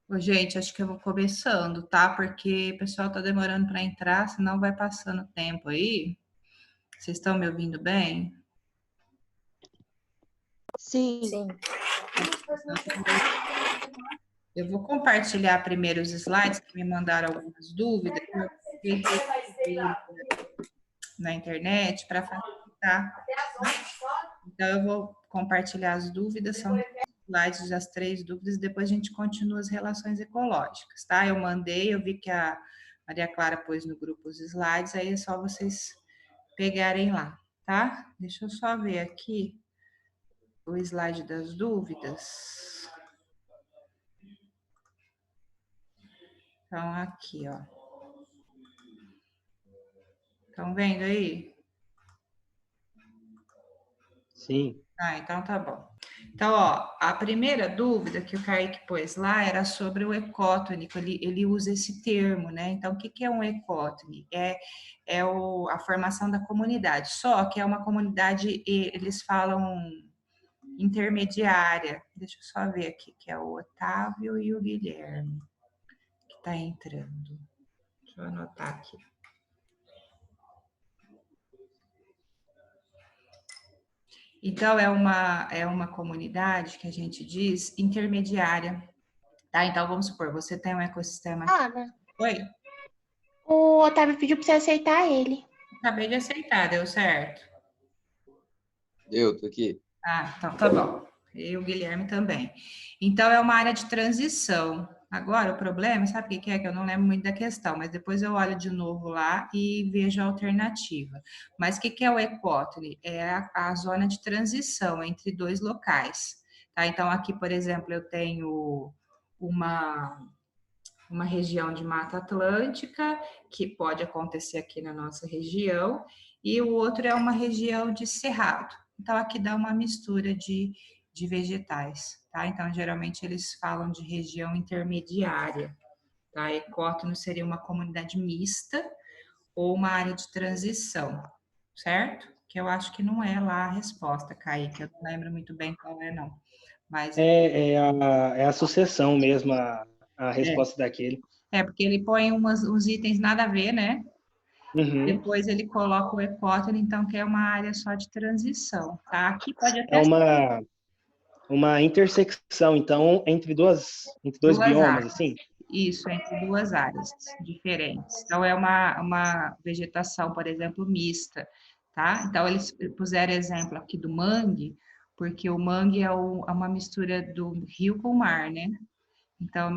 Ô, gente, acho que eu vou começando, tá? Porque o pessoal tá demorando para entrar, senão vai passando o tempo aí. Vocês estão me ouvindo bem? Sim. Sim. Eu vou compartilhar primeiro os slides que me mandaram algumas dúvidas. Eu peguei na internet para facilitar. Então, eu vou compartilhar as dúvidas, são slides das 3 dúvidas, e depois a gente continua as relações ecológicas, tá? Eu mandei, eu vi que a Maria Clara pôs no grupo os slides, aí é só vocês pegarem lá, tá? Deixa eu só ver aqui o slide das dúvidas. Então, aqui, ó. Estão vendo aí? Sim. Ah, então tá bom. Então, ó, a primeira dúvida que o Kaique pôs lá era sobre o ecótone, que ele usa esse termo, né? Então, o que é um ecótone? A formação da comunidade, só que é uma comunidade, eles falam intermediária. Deixa eu só ver aqui, que é o Otávio e o Guilherme, que tá entrando. Deixa eu anotar aqui. Então, é uma comunidade que a gente diz intermediária, tá? Então, vamos supor, você tem um ecossistema aqui. Ana, Oi? o Otávio pediu pra você aceitar ele. Acabei de aceitar, deu certo? Eu tô aqui. Ah, então tá bom. E o Guilherme também. Então, é uma área de transição. Agora, o problema, sabe o que é? Que eu não lembro muito da questão, mas depois eu olho de novo lá e vejo a alternativa. Mas o que é o ecótone? É a zona de transição entre dois locais. Tá? Então, aqui, por exemplo, eu tenho uma região de Mata Atlântica, que pode acontecer aqui na nossa região, e o outro é uma região de cerrado. Então, aqui dá uma mistura de vegetais, tá? Então, geralmente eles falam de região intermediária, tá? Ecótono seria uma comunidade mista ou uma área de transição, certo? Que eu acho que não é lá a resposta, Kaique, eu não lembro muito bem qual é, não. Mas É a sucessão mesmo, a resposta daquele. porque ele põe uns itens nada a ver, né? Uhum. Depois ele coloca o ecótono, então, que é uma área só de transição, tá? Aqui pode É até ser uma intersecção, então, entre dois duas biomas, áreas. assim? Isso, entre duas áreas diferentes. Então, é uma vegetação, por exemplo, mista, tá? Então, eles puseram exemplo aqui do mangue, porque o mangue é uma mistura do rio com o mar, né? Então, Uhum.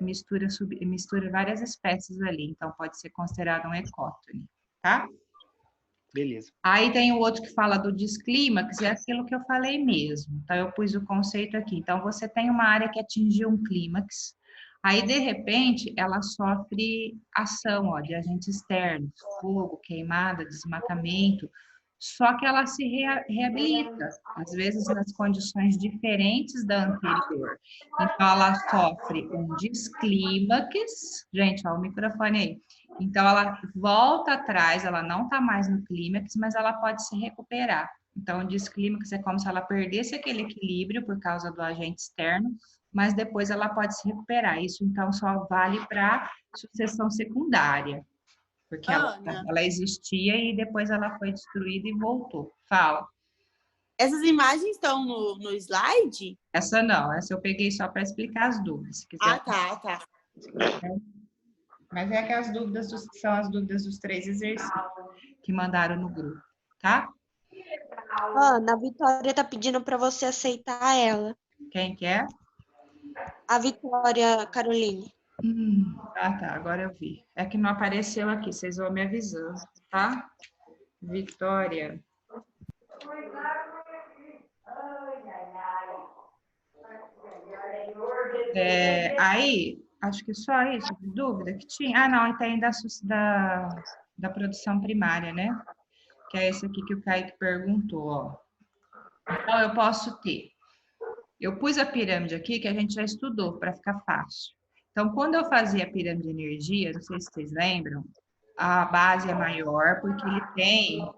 mistura várias espécies ali. Então, pode ser considerado um ecótone, tá? Beleza. Aí tem o outro que fala do desclímax, é aquilo que eu falei mesmo. Então, eu pus o conceito aqui. Então, você tem uma área que atingiu um clímax, aí, de repente, ela sofre ação, ó, de agentes externos, fogo, queimada, desmatamento, só que ela se reabilita, às vezes nas condições diferentes da anterior. Então, ela sofre um desclímax, gente, ó, o microfone aí. Então, ela volta atrás, ela não está mais no clímax, mas ela pode se recuperar. Então, o desclímax é como se ela perdesse aquele equilíbrio por causa do agente externo, mas depois ela pode se recuperar. Isso, então, só vale para sucessão secundária, porque ela existia e depois ela foi destruída e voltou. Fala. Essas imagens estão no slide? Essa não, essa eu peguei só para explicar as dúvidas. Se quiser. Ah, tá. Mas é que as dúvidas são as dúvidas dos 3 exercícios que mandaram no grupo, tá? Ana, a Vitória tá pedindo pra você aceitar ela. Quem que é? A Vitória Caroline. Tá, agora eu vi. É que não apareceu aqui, vocês vão me avisando, tá? Vitória. Aí, acho que só isso de dúvida que tinha. Ah, não, e tem da produção primária, né? Que é esse aqui que o Kaique perguntou, ó. Então, eu posso ter. Eu pus a pirâmide aqui, que a gente já estudou, para ficar fácil. Então, quando eu fazia a pirâmide de energia, não sei se vocês lembram, a base é maior porque ele tem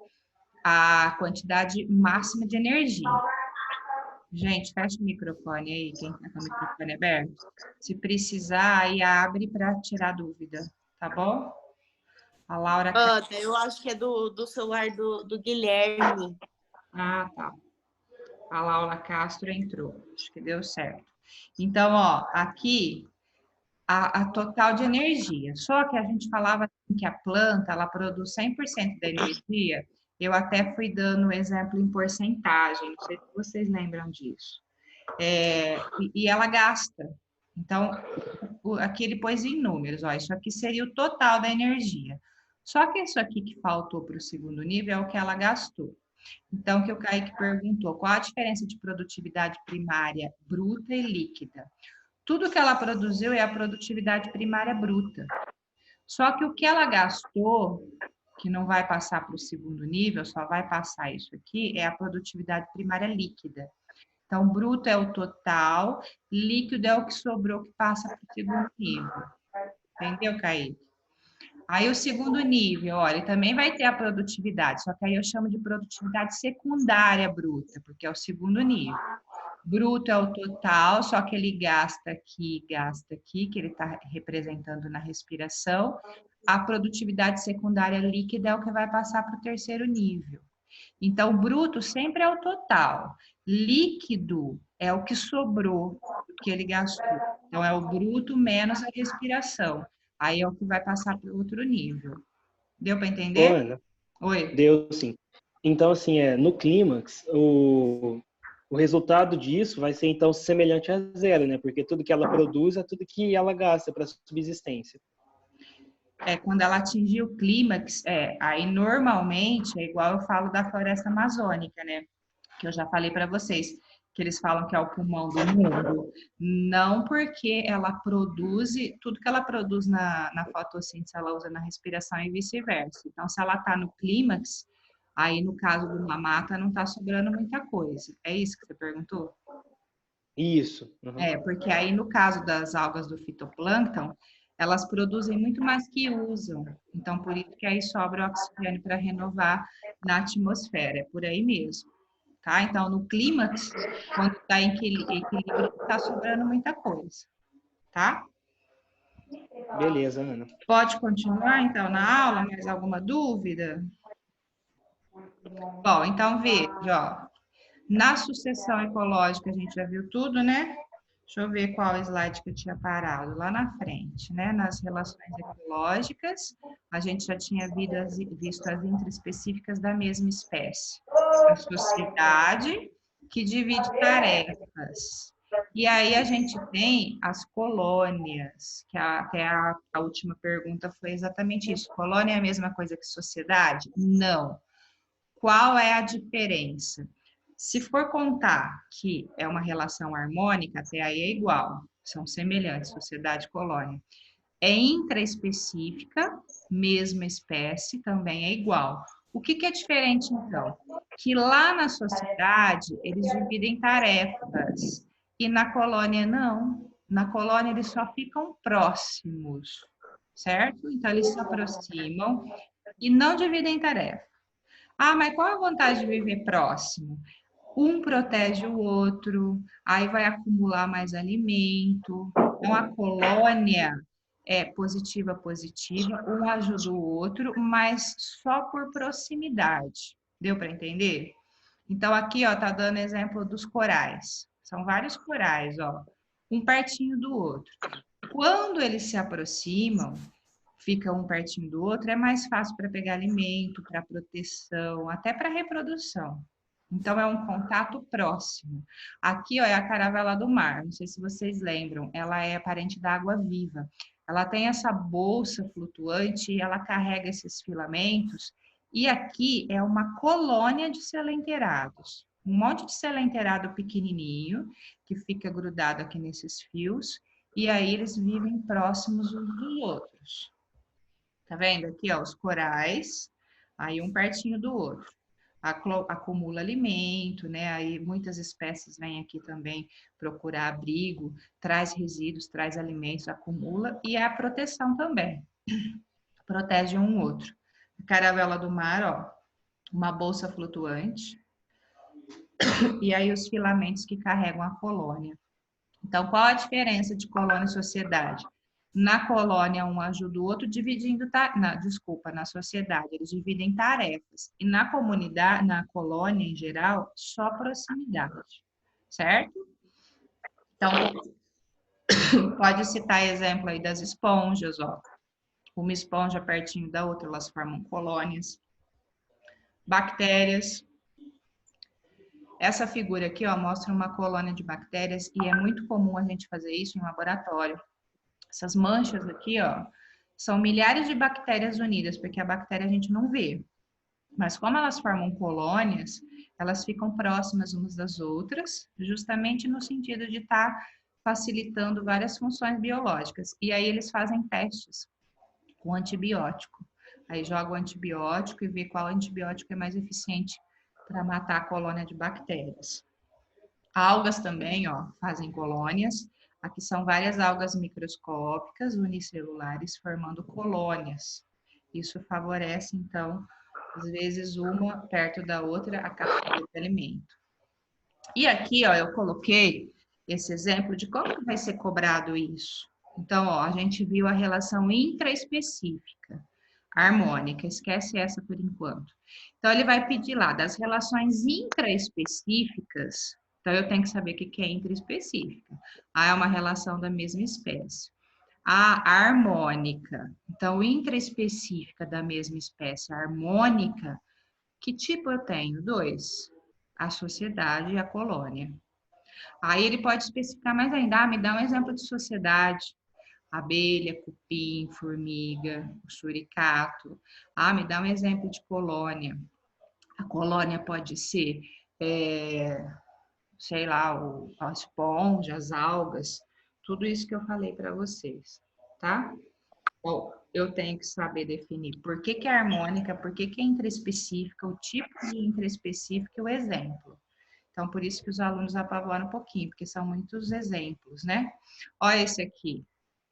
a quantidade máxima de energia. Gente, fecha o microfone aí, quem tá com o microfone aberto. Se precisar, aí abre para tirar dúvida, tá bom? A Laura... Ana, eu acho que é do celular do Guilherme. Ah, tá. A Laura Castro entrou. Acho que deu certo. Então, ó, aqui a total de energia. Só que a gente falava que a planta, ela produz 100% da energia. Eu até fui dando exemplo em porcentagem, não sei se vocês lembram disso. E ela gasta. Então, aqui ele pôs em números, ó, isso aqui seria o total da energia. Só que isso aqui que faltou para o segundo nível é o que ela gastou. Então, o que o Kaique perguntou, qual a diferença de produtividade primária bruta e líquida? Tudo que ela produziu é a produtividade primária bruta. Só que o que ela gastou, que não vai passar para o segundo nível, só vai passar isso aqui, é a produtividade primária líquida. Então, bruto é o total, líquido é o que sobrou que passa para o segundo nível. Entendeu, Kaique? Aí o segundo nível, olha, ele também vai ter a produtividade, só que aí eu chamo de produtividade secundária bruta, porque é o segundo nível. Bruto é o total, só que ele gasta aqui, que ele está representando na respiração. A produtividade secundária líquida é o que vai passar para o terceiro nível. Então, bruto sempre é o total. Líquido é o que sobrou, o que ele gastou. Então, é o bruto menos a respiração. Aí é o que vai passar para outro nível. Deu para Ô, entender? Ana, Oi. deu sim. Então, assim, no clímax, o resultado disso vai ser, então, semelhante a zero, né? Porque tudo que ela produz é tudo que ela gasta para subsistência. Quando ela atingir o clímax, aí normalmente é igual eu falo da floresta amazônica, né? Que eu já falei para vocês, que eles falam que é o pulmão do mundo. Não porque ela produz, tudo que ela produz na fotossíntese, ela usa na respiração e vice-versa. Então, se ela está no clímax, aí no caso de uma mata não está sobrando muita coisa. É isso que você perguntou? Isso. Uhum. Porque aí no caso das algas do fitoplâncton, elas produzem muito mais que usam. Então, por isso que aí sobra oxigênio para renovar na atmosfera. É por aí mesmo. Tá? Então, no clímax, quando está em equilíbrio, está sobrando muita coisa, tá? Beleza, Ana. Pode continuar, então, na aula? Mais alguma dúvida? Bom, então, veja, ó. Na sucessão ecológica, a gente já viu tudo, né? Deixa eu ver qual slide que eu tinha parado, lá na frente, né? Nas relações ecológicas, a gente já tinha visto as intraespecíficas da mesma espécie. A sociedade, que divide tarefas. E aí a gente tem as colônias, que até a última pergunta foi exatamente isso. Colônia é a mesma coisa que sociedade? Não. Qual é a diferença? Se for contar que é uma relação harmônica, até aí é igual, são semelhantes, sociedade e colônia. É intraespecífica, mesma espécie, também é igual. O que é diferente, então? Que lá na sociedade, eles dividem tarefas, e na colônia não. Na colônia, eles só ficam próximos, certo? Então, eles se aproximam e não dividem tarefa. Ah, mas qual a vantagem de viver próximo? Um protege o outro, aí vai acumular mais alimento. Então, a colônia é positiva, um ajuda o outro, mas só por proximidade. Deu para entender? Então, aqui, ó, tá dando exemplo dos corais. São vários corais, ó, um pertinho do outro. Quando eles se aproximam, fica um pertinho do outro, é mais fácil para pegar alimento, para proteção, até para reprodução. Então, é um contato próximo. Aqui, ó, é a caravela do mar. Não sei se vocês lembram. Ela é parente da água-viva. Ela tem essa bolsa flutuante e ela carrega esses filamentos. E aqui é uma colônia de selenteirados. Um monte de selenteirado pequenininho que fica grudado aqui nesses fios. E aí eles vivem próximos uns dos outros. Tá vendo aqui, ó, os corais, aí um pertinho do outro. Acumula alimento, né? Aí muitas espécies vêm aqui também procurar abrigo, traz resíduos, traz alimentos, acumula e é a proteção também. Protege um outro. A caravela do mar, ó, uma bolsa flutuante. e aí os filamentos que carregam a colônia. Então, qual a diferença de colônia e sociedade? Na colônia, um ajuda o outro dividindo, na sociedade, eles dividem tarefas. E na comunidade, na colônia em geral, só proximidade, certo? Então, pode citar exemplo aí das esponjas, ó. Uma esponja pertinho da outra, elas formam colônias. Bactérias. Essa figura aqui, ó, mostra uma colônia de bactérias e é muito comum a gente fazer isso em laboratório. Essas manchas aqui, ó, são milhares de bactérias unidas, porque a bactéria a gente não vê. Mas como elas formam colônias, elas ficam próximas umas das outras, justamente no sentido de estar facilitando várias funções biológicas. E aí eles fazem testes com antibiótico. Aí joga o antibiótico e vê qual antibiótico é mais eficiente para matar a colônia de bactérias. Algas também, ó, fazem colônias. Aqui são várias algas microscópicas, unicelulares, formando colônias. Isso favorece, então, às vezes uma perto da outra a captura de alimento. E aqui, ó, eu coloquei esse exemplo de como que vai ser cobrado isso. Então, ó, a gente viu a relação intraespecífica, harmônica, esquece essa por enquanto. Então, ele vai pedir lá das relações intraespecíficas. Então, eu tenho que saber o que é intraespecífica. Ah, é uma relação da mesma espécie. A harmônica. Então, intraespecífica da mesma espécie, a harmônica, que tipo eu tenho? 2. A sociedade e a colônia. Aí ele pode especificar mais ainda. Ah, me dá um exemplo de sociedade. Abelha, cupim, formiga, suricato. Ah, me dá um exemplo de colônia. A colônia pode ser, sei lá, a esponja, as algas, tudo isso que eu falei para vocês, tá? Bom, eu tenho que saber definir por que é harmônica, por que é intraespecífica, o tipo de intraespecífica e o exemplo. Então, por isso que os alunos apavoram um pouquinho, porque são muitos exemplos, né? Olha esse aqui.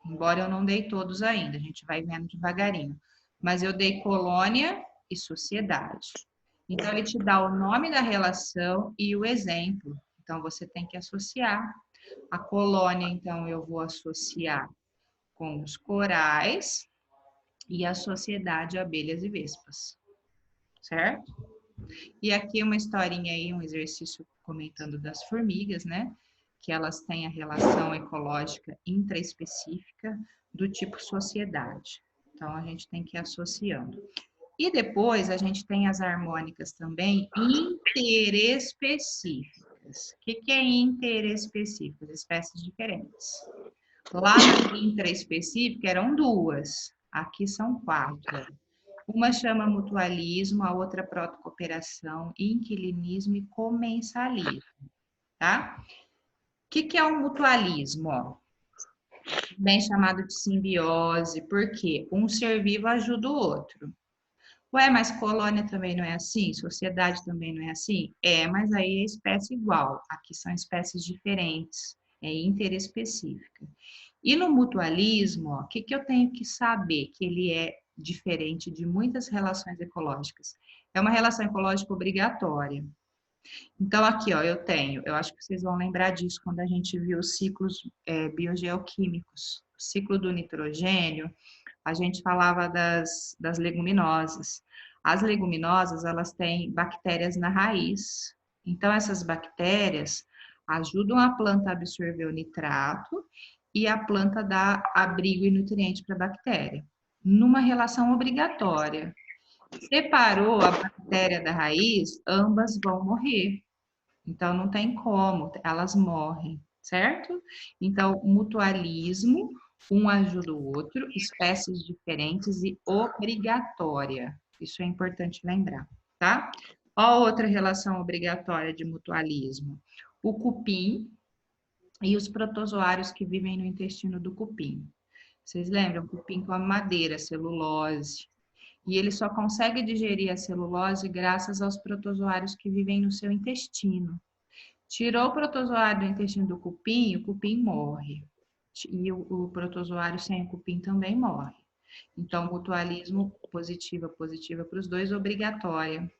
Embora eu não dei todos ainda, a gente vai vendo devagarinho. Mas eu dei colônia e sociedade. Então, ele te dá o nome da relação e o exemplo. Então, você tem que associar. A colônia, então, eu vou associar com os corais e a sociedade abelhas e vespas. Certo? E aqui uma historinha aí, um exercício comentando das formigas, né? Que elas têm a relação ecológica intraespecífica do tipo sociedade. Então, a gente tem que ir associando. E depois, a gente tem as harmônicas também interespecíficas. O que é interespecíficas? Espécies diferentes. Lá na intraespecífica eram 2, aqui são 4. Uma chama mutualismo, a outra protocooperação, inquilinismo e comensalismo, tá? O que é um mutualismo? Ó? Bem chamado de simbiose, porque um ser vivo ajuda o outro. Ué, mas colônia também não é assim? Sociedade também não é assim? É, mas aí é espécie igual. Aqui são espécies diferentes, é interespecífica. E no mutualismo, o que eu tenho que saber que ele é diferente de muitas relações ecológicas? É uma relação ecológica obrigatória. Então, aqui, ó, eu acho que vocês vão lembrar disso quando a gente viu os ciclos biogeoquímicos. O ciclo do nitrogênio, a gente falava das leguminosas. As leguminosas, elas têm bactérias na raiz. Então, essas bactérias ajudam a planta a absorver o nitrato e a planta dá abrigo e nutriente para a bactéria, numa relação obrigatória. Separou a bactéria da raiz, ambas vão morrer. Então, não tem como, elas morrem, certo? Então, mutualismo, um ajuda o outro, espécies diferentes e obrigatória. Isso é importante lembrar, tá? Ó, outra relação obrigatória de mutualismo. O cupim e os protozoários que vivem no intestino do cupim. Vocês lembram? O cupim come madeira, celulose. E ele só consegue digerir a celulose graças aos protozoários que vivem no seu intestino. Tirou o protozoário do intestino do cupim, o cupim morre. E o protozoário sem o cupim também morre. Então, mutualismo positiva para os dois, obrigatória.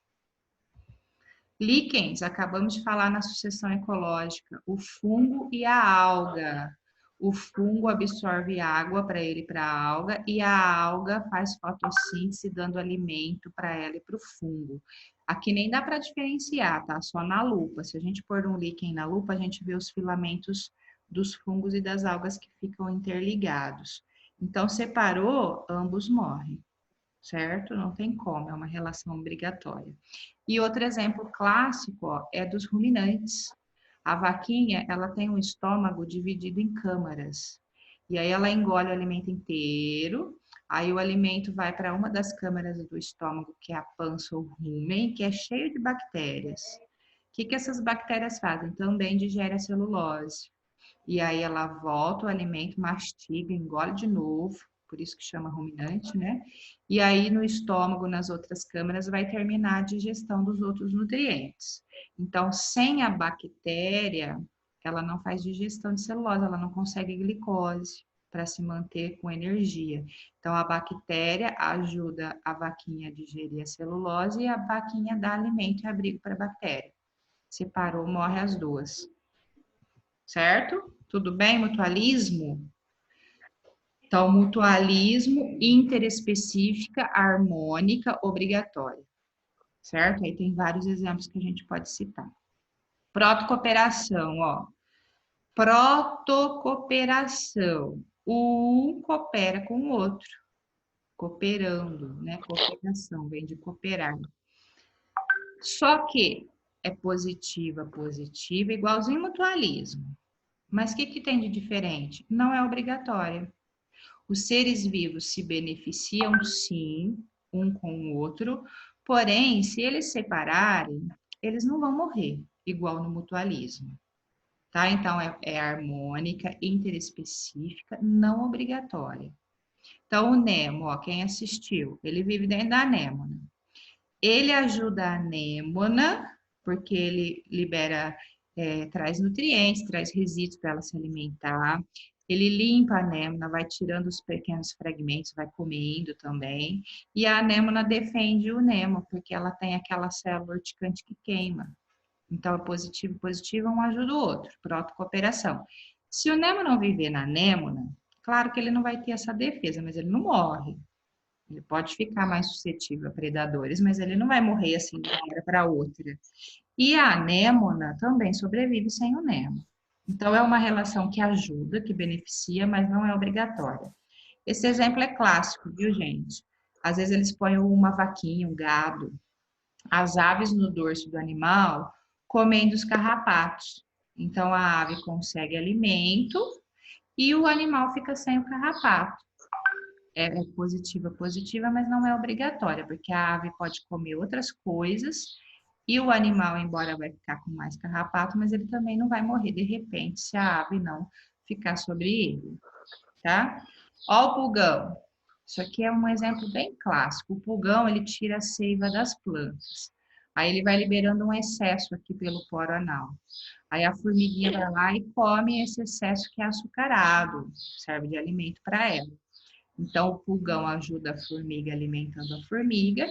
Líquens, acabamos de falar na sucessão ecológica, o fungo e a alga. O fungo absorve água para ele e para a alga, e a alga faz fotossíntese, dando alimento para ela e para o fungo. Aqui nem dá para diferenciar, tá? Só na lupa. Se a gente pôr um líquen na lupa, a gente vê os filamentos dos fungos e das algas que ficam interligados. Então, separou, ambos morrem, certo? Não tem como, é uma relação obrigatória. E outro exemplo clássico, ó, é dos ruminantes. A vaquinha, ela tem um estômago dividido em câmaras. E aí ela engole o alimento inteiro, aí o alimento vai para uma das câmaras do estômago, que é a pança ou rumen, que é cheio de bactérias. O que essas bactérias fazem? Também digere a celulose. E aí ela volta o alimento, mastiga, engole de novo, por isso que chama ruminante, né? E aí no estômago, nas outras câmaras, vai terminar a digestão dos outros nutrientes. Então, sem a bactéria, ela não faz digestão de celulose, ela não consegue glicose para se manter com energia. Então, a bactéria ajuda a vaquinha a digerir a celulose e a vaquinha dá alimento e abrigo para a bactéria. Separou, morre as duas. Certo? Tudo bem? Mutualismo? Então, mutualismo, interespecífica, harmônica, obrigatória. Certo? Aí tem vários exemplos que a gente pode citar. Protocooperação, ó. Protocooperação. Um coopera com o outro. Cooperando, né? Cooperação, vem de cooperar. Só que é positiva, positiva, igualzinho mutualismo. Mas o que tem de diferente? Não é obrigatória. Os seres vivos se beneficiam, sim, um com o outro, porém, se eles separarem, eles não vão morrer, igual no mutualismo. Tá? Então, é harmônica, interespecífica, não obrigatória. Então, o Nemo, ó, quem assistiu, ele vive dentro da anêmona. Ele ajuda a anêmona, porque ele libera, traz nutrientes, traz resíduos para ela se alimentar. Ele limpa a anêmona, vai tirando os pequenos fragmentos, vai comendo também. E a anêmona defende o Nemo, porque ela tem aquela célula urticante que queima. Então, positivo e positivo, um ajuda o outro, protocooperação. Se o Nemo não viver na anêmona, claro que ele não vai ter essa defesa, mas ele não morre. Ele pode ficar mais suscetível a predadores, mas ele não vai morrer assim de uma hora para outra. E a anêmona também sobrevive sem o Nemo. Então, é uma relação que ajuda, que beneficia, mas não é obrigatória. Esse exemplo é clássico, viu, gente? Às vezes eles põem uma vaquinha, um gado, as aves no dorso do animal, comendo os carrapatos. Então, a ave consegue alimento e o animal fica sem o carrapato. É positiva, mas não é obrigatória, porque a ave pode comer outras coisas e o animal, embora vai ficar com mais carrapato, mas ele também não vai morrer de repente se a ave não ficar sobre ele, tá? Ó o pulgão. Isso aqui é um exemplo bem clássico. O pulgão, ele tira a seiva das plantas. Aí ele vai liberando um excesso aqui pelo poro anal. Aí a formiguinha vai lá e come esse excesso que é açucarado, serve de alimento para ela. Então, o pulgão ajuda a formiga alimentando a formiga,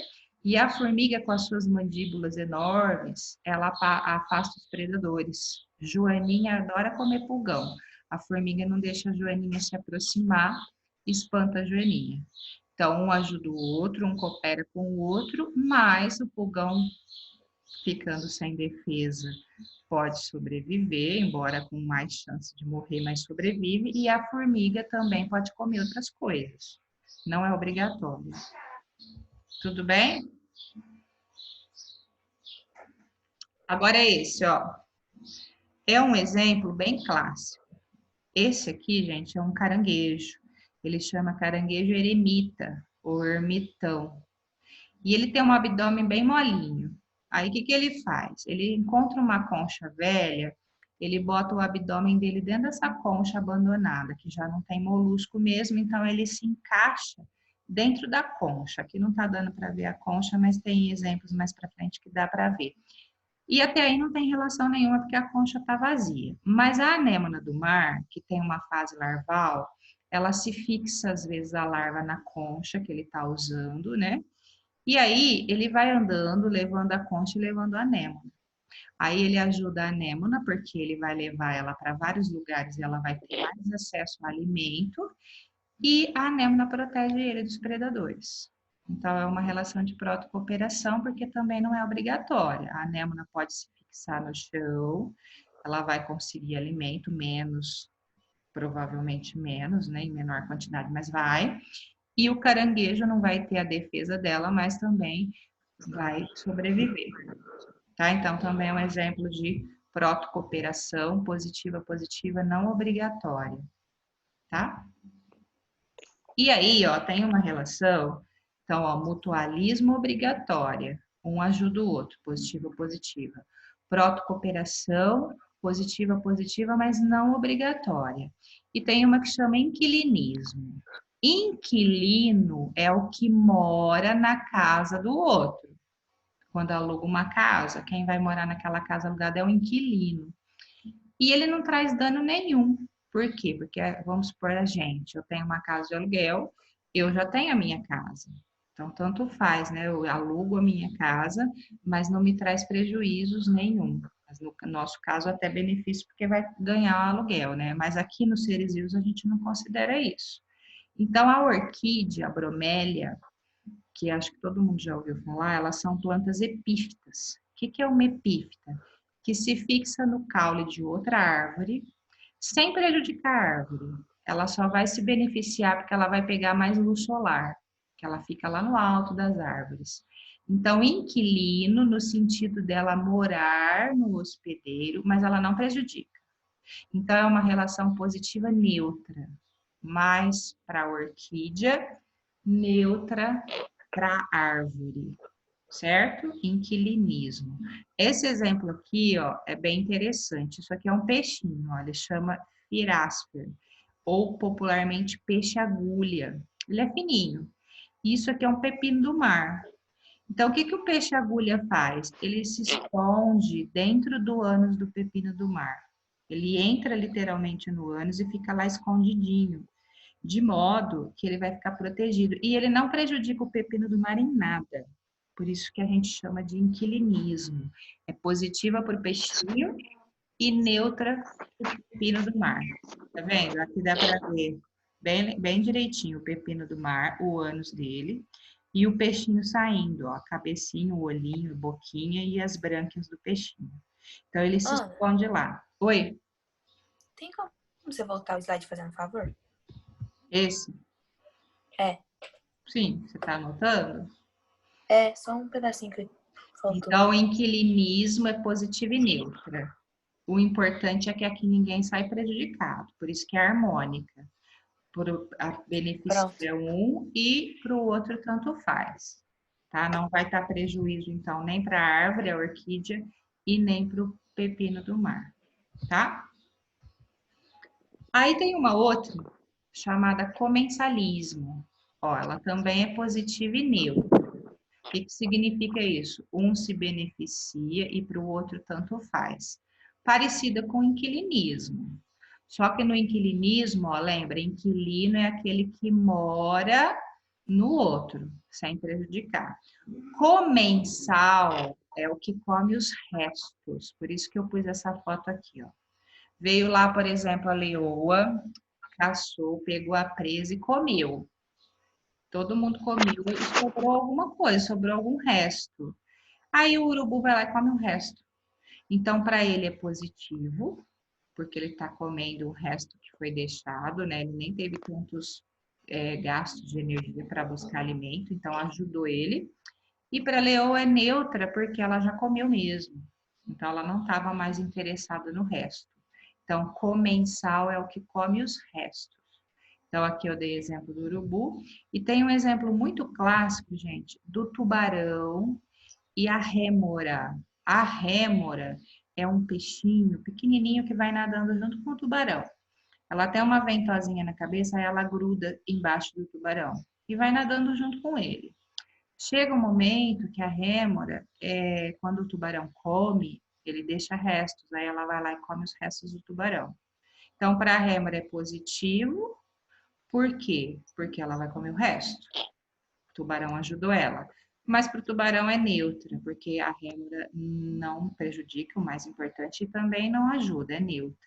e a formiga, com as suas mandíbulas enormes, ela afasta os predadores. Joaninha adora comer pulgão. A formiga não deixa a Joaninha se aproximar, espanta a Joaninha. Então, um ajuda o outro, um coopera com o outro, mas o pulgão, ficando sem defesa, pode sobreviver, embora com mais chance de morrer, mas sobrevive, e a formiga também pode comer outras coisas. Não é obrigatório. Tudo bem? Agora esse, ó. É um exemplo bem clássico. Esse aqui, gente, é um caranguejo. Ele chama caranguejo eremita, ou ermitão. E ele tem um abdômen bem molinho. Aí, o que ele faz? Ele encontra uma concha velha, ele bota o abdômen dele dentro dessa concha abandonada, que já não tem molusco mesmo, então ele se encaixa dentro da concha. Aqui não está dando para ver a concha, mas tem exemplos mais para frente que dá para ver. E até aí não tem relação nenhuma, porque a concha está vazia. Mas a anêmona do mar, que tem uma fase larval, ela se fixa, às vezes, a larva na concha que ele está usando, né? E aí, ele vai andando, levando a concha e levando a anêmona. Aí ele ajuda a anêmona, porque ele vai levar ela para vários lugares e ela vai ter mais acesso ao alimento. E a anêmona protege ele dos predadores. Então, é uma relação de protocooperação, porque também não é obrigatória. A anêmona pode se fixar no chão, ela vai conseguir alimento, menos, provavelmente menos, né, em menor quantidade, mas vai. E o caranguejo não vai ter a defesa dela, mas também vai sobreviver. Tá? Então, também é um exemplo de protocooperação positiva, não obrigatória. Tá? E aí, ó, tem uma relação, então, ó, mutualismo obrigatória, um ajuda o outro, positiva. Protocooperação, positiva, mas não obrigatória. E tem uma que chama inquilinismo. Inquilino é o que mora na casa do outro. Quando aluga uma casa, quem vai morar naquela casa alugada é o inquilino. E ele não traz dano nenhum. Por quê? Porque, vamos supor, eu tenho uma casa de aluguel, eu já tenho a minha casa. Então, tanto faz, né? Eu alugo a minha casa, mas não me traz prejuízos nenhum. Mas no nosso caso, até benefício, porque vai ganhar o aluguel, né? Mas aqui nos seres vivos, a gente não considera isso. Então, a orquídea, a bromélia, que acho que todo mundo já ouviu falar, elas são plantas epífitas. O que é uma epífita? Que se fixa no caule de outra árvore, sem prejudicar a árvore. Ela só vai se beneficiar porque ela vai pegar mais luz solar, que ela fica lá no alto das árvores. Então, inquilino, no sentido dela morar no hospedeiro, mas ela não prejudica. Então, é uma relação positiva neutra, mais para a orquídea, neutra para a árvore, certo? Inquilinismo. Esse exemplo aqui, ó, é bem interessante. Isso aqui é um peixinho, ó, ele chama Firasper, ou popularmente peixe-agulha. Ele é fininho. Isso aqui é um pepino do mar. Então, o que que o peixe-agulha faz? Ele se esconde dentro do ânus do pepino do mar. Ele entra literalmente no ânus e fica lá escondidinho, de modo que ele vai ficar protegido. E ele não prejudica o pepino do mar em nada. Por isso que a gente chama de inquilinismo. É positiva para o peixinho e neutra para o pepino do mar. Tá vendo? Aqui dá para ver bem direitinho o pepino do mar, o ânus dele, e o peixinho saindo, ó, a cabecinha, o olhinho, a boquinha e as brânquias do peixinho. Então, ele se Ana, esconde lá. Oi, tem como você voltar o slide fazendo um favor? esse? É. Sim, você está anotando? É, só um pedacinho que faltou. Então, o inquilinismo é positiva e neutra. O importante é que aqui ninguém sai prejudicado, por isso que é harmônica. A beneficia um e para o outro tanto faz. Tá? Não vai estar prejuízo, então, nem para a árvore, a orquídea, e nem para o pepino do mar. Tá? Aí tem uma outra, chamada comensalismo. Ó, ela também é positiva e neutra. O que significa isso? Um se beneficia e para o outro tanto faz. Parecida com inquilinismo. Só que no inquilinismo, ó, lembra, inquilino é aquele que mora no outro, sem prejudicar. Comensal é o que come os restos. Por isso que eu pus essa foto aqui, ó. Veio lá, por exemplo, a leoa, caçou, pegou a presa e comeu. Todo mundo comeu e sobrou alguma coisa, sobrou algum resto. Aí o urubu vai lá e come o resto. Então, para ele é positivo, porque ele está comendo o resto que foi deixado, né? Ele nem teve tantos gastos de energia para buscar alimento, então ajudou ele. E para a leoa é neutra, porque ela já comeu mesmo. Então, ela não estava mais interessada no resto. Então, comensal é o que come os restos. Então, aqui eu dei exemplo do urubu. E tem um exemplo muito clássico, gente, do tubarão e a rêmora. A rêmora é um peixinho pequenininho que vai nadando junto com o tubarão. Ela tem uma ventosinha na cabeça, aí ela gruda embaixo do tubarão e vai nadando junto com ele. Chega um momento que a rêmora, quando o tubarão come, ele deixa restos, aí ela vai lá e come os restos do tubarão. Então, para a rêmora é positivo. Por quê? Porque ela vai comer o resto. O tubarão ajudou ela. Mas para o tubarão é neutra, porque a rêmora não prejudica, o mais importante, e também não ajuda, é neutra.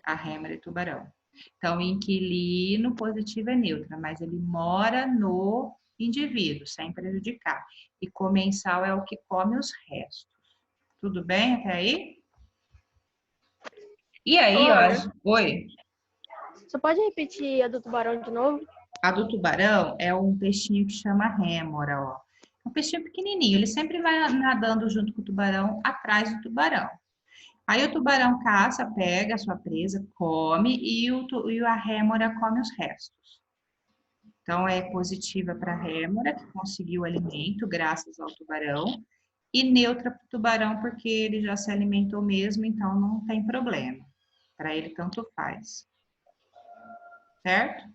A rêmora e tubarão. Então, inquilino positivo é neutra, mas ele mora no indivíduo, sem prejudicar. E comensal é o que come os restos. Tudo bem até aí? E aí, ó, oi. Você pode repetir a do tubarão de novo? A do tubarão é um peixinho que chama rêmora, ó. É um peixinho pequenininho, ele sempre vai nadando junto com o tubarão, atrás do tubarão. Aí o tubarão caça, pega a sua presa, come e a rêmora come os restos. Então, é positiva para a rêmora, que conseguiu alimento graças ao tubarão, e neutra para o tubarão, porque ele já se alimentou mesmo, então não tem problema. Para ele, tanto faz. Certo?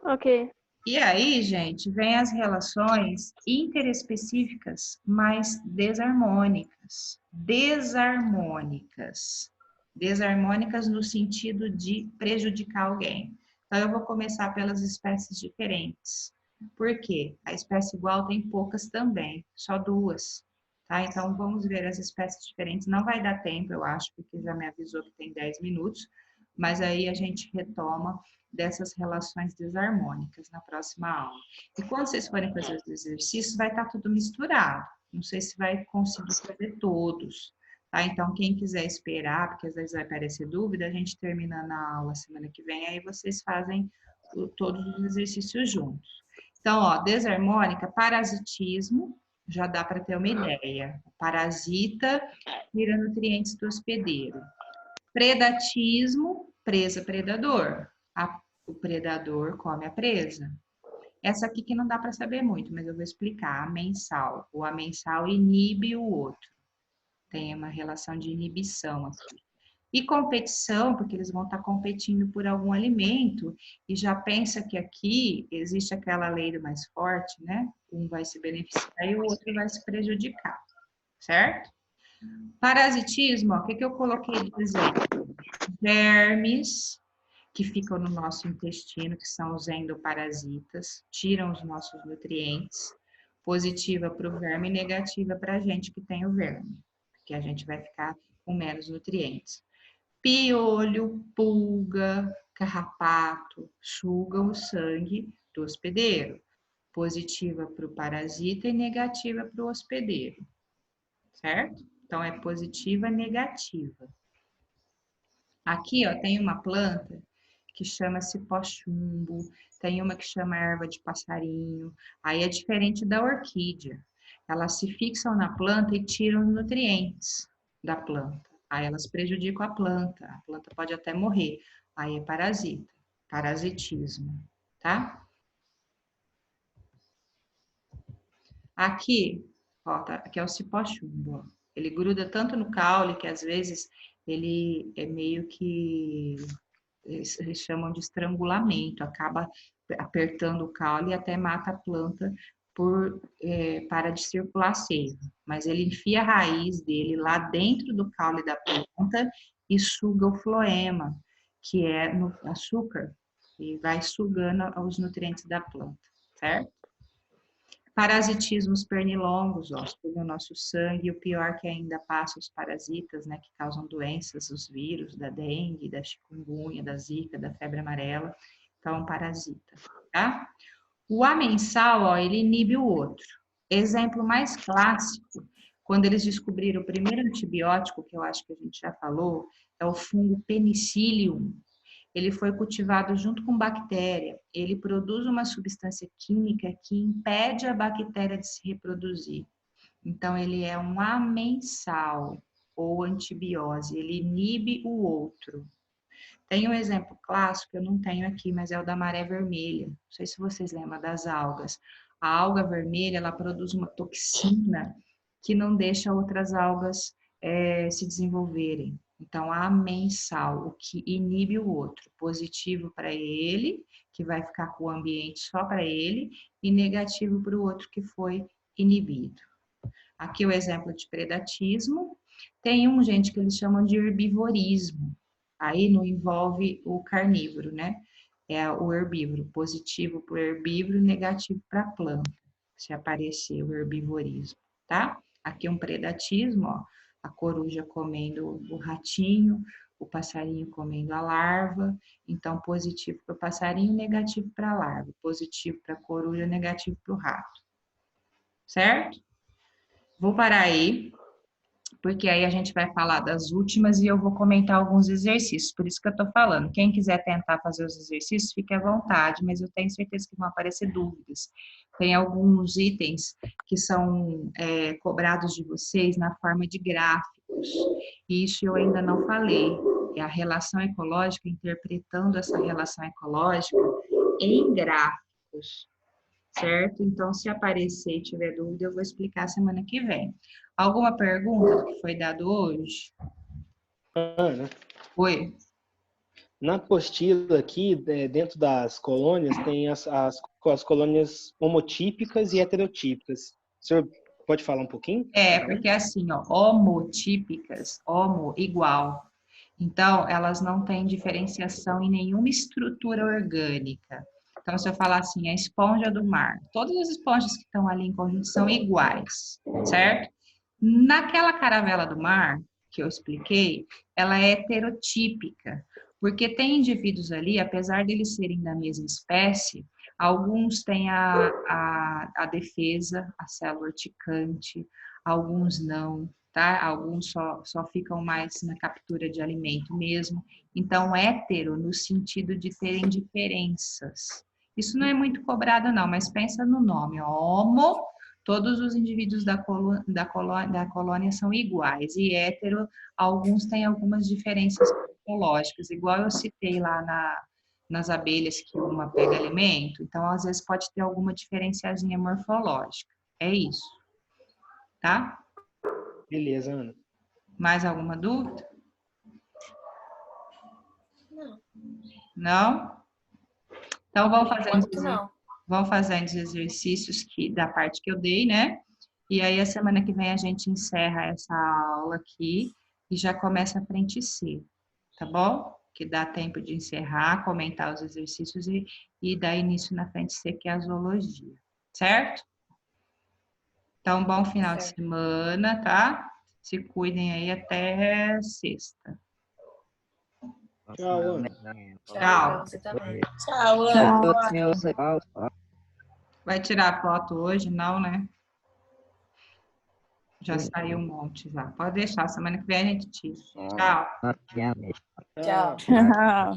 Ok. E aí, gente, vem as relações interespecíficas, mas desarmônicas. Desarmônicas no sentido de prejudicar alguém. Então, eu vou começar pelas espécies diferentes. Por quê? A espécie igual tem poucas também, só 2. Tá? Então, vamos ver as espécies diferentes. Não vai dar tempo, eu acho, porque já me avisou que tem 10 minutos. Mas aí a gente retoma dessas relações desarmônicas na próxima aula. E quando vocês forem fazer os exercícios, vai estar tudo misturado. Não sei se vai conseguir fazer todos, tá? Então, quem quiser esperar, porque às vezes vai aparecer dúvida, a gente termina na aula semana que vem, aí vocês fazem todos os exercícios juntos. Então, ó, desarmônica, parasitismo, já dá para ter uma ideia. O parasita tira nutrientes do hospedeiro. Predatismo, presa, predador. O predador come a presa. Essa aqui que não dá para saber muito, mas eu vou explicar. Amensal. O amensal inibe o outro. Tem uma relação de inibição aqui. E competição, porque eles vão estar competindo por algum alimento, e já pensa que aqui existe aquela lei do mais forte, né? Um vai se beneficiar e o outro vai se prejudicar, certo? Parasitismo, ó, o que eu coloquei de exemplo? Vermes, que ficam no nosso intestino, que são os endoparasitas, tiram os nossos nutrientes. Positiva para o verme e negativa para a gente que tem o verme, porque a gente vai ficar com menos nutrientes. Piolho, pulga, carrapato, sugam o sangue do hospedeiro. Positiva para o parasita e negativa para o hospedeiro, certo? Então, é positiva e negativa. Aqui, ó, tem uma planta que chama-se pó-chumbo, tem uma que chama erva de passarinho, aí é diferente da orquídea. Elas se fixam na planta e tiram os nutrientes da planta. Aí elas prejudicam a planta pode até morrer. Aí é parasita, parasitismo, tá? Aqui, ó, tá, aqui é o cipó-chumbo, ó. Ele gruda tanto no caule que às vezes ele é meio que, eles chamam de estrangulamento, acaba apertando o caule e até mata a planta para de circular seiva. Mas ele enfia a raiz dele lá dentro do caule da planta e suga o floema, que é no açúcar, e vai sugando os nutrientes da planta, certo? Parasitismos pernilongos, ó, sugam o nosso sangue, e o pior que ainda passa os parasitas, né, que causam doenças, os vírus da dengue, da chikungunya, da zika, da febre amarela, então parasita, tá? O amensal, ó, ele inibe o outro. Exemplo mais clássico, quando eles descobriram o primeiro antibiótico, que eu acho que a gente já falou, é o fungo Penicillium. Ele foi cultivado junto com bactéria. Ele produz uma substância química que impede a bactéria de se reproduzir. Então, ele é um amensal ou antibiose. Ele inibe o outro. Tem um exemplo clássico, eu não tenho aqui, mas é o da maré vermelha. Não sei se vocês lembram das algas. A alga vermelha, ela produz uma toxina que não deixa outras algas se desenvolverem. Então, amensal, o que inibe o outro. Positivo para ele, que vai ficar com o ambiente só para ele, e negativo para o outro que foi inibido. Aqui o exemplo de predatismo. Tem gente, que eles chamam de herbivorismo. Aí não envolve o carnívoro, né? é o herbívoro, positivo para o herbívoro e negativo para a planta, se aparecer o herbivorismo, tá? Aqui um predatismo, ó, a coruja comendo o ratinho, o passarinho comendo a larva, então positivo para o passarinho, negativo para a larva, positivo para a coruja, negativo para o rato, certo? Vou parar aí, porque aí a gente vai falar das últimas e eu vou comentar alguns exercícios, por isso que eu tô falando. Quem quiser tentar fazer os exercícios, fique à vontade, mas eu tenho certeza que vão aparecer dúvidas. Tem alguns itens que são cobrados de vocês na forma de gráficos, e isso eu ainda não falei. É a relação ecológica, interpretando essa relação ecológica em gráficos, certo? Então, se aparecer e tiver dúvida, eu vou explicar semana que vem. Alguma pergunta do que foi dado hoje? Ana, Oi? na apostila aqui, dentro das colônias, tem as colônias homotípicas e heterotípicas. O senhor pode falar um pouquinho? Porque assim, ó, homotípicas, homo, igual. Então, elas não têm diferenciação em nenhuma estrutura orgânica. Então, se eu falar assim, a esponja do mar, todas as esponjas que estão ali em conjunto são iguais, certo? Naquela caravela do mar, que eu expliquei, ela é heterotípica, porque tem indivíduos ali, apesar de eles serem da mesma espécie, alguns têm a defesa, a célula urticante, alguns não, tá? Alguns só ficam mais na captura de alimento mesmo. Então, hétero no sentido de terem diferenças. Isso não é muito cobrado, não, mas pensa no nome, homo, todos os indivíduos da colônia são iguais, e hétero, alguns têm algumas diferenças morfológicas, igual eu citei lá nas abelhas que uma pega alimento, então às vezes pode ter alguma diferenciazinha morfológica. É isso, tá? Beleza, Ana. Mais alguma dúvida? Não. Não? Então vamos fazendo os exercícios da parte que eu dei, né? E aí a semana que vem a gente encerra essa aula aqui e já começa a frente C, tá bom? Que dá tempo de encerrar, comentar os exercícios e dar início na frente C, que é a zoologia, certo? Então, bom final de semana, tá? Se cuidem aí até sexta. Tchau, Ana. Tchau pra você também. Tchau, Ana. Vai tirar foto hoje? Não, né? Já saiu um monte já. Pode deixar, semana que vem a gente tira. Tchau. Tchau. Tchau.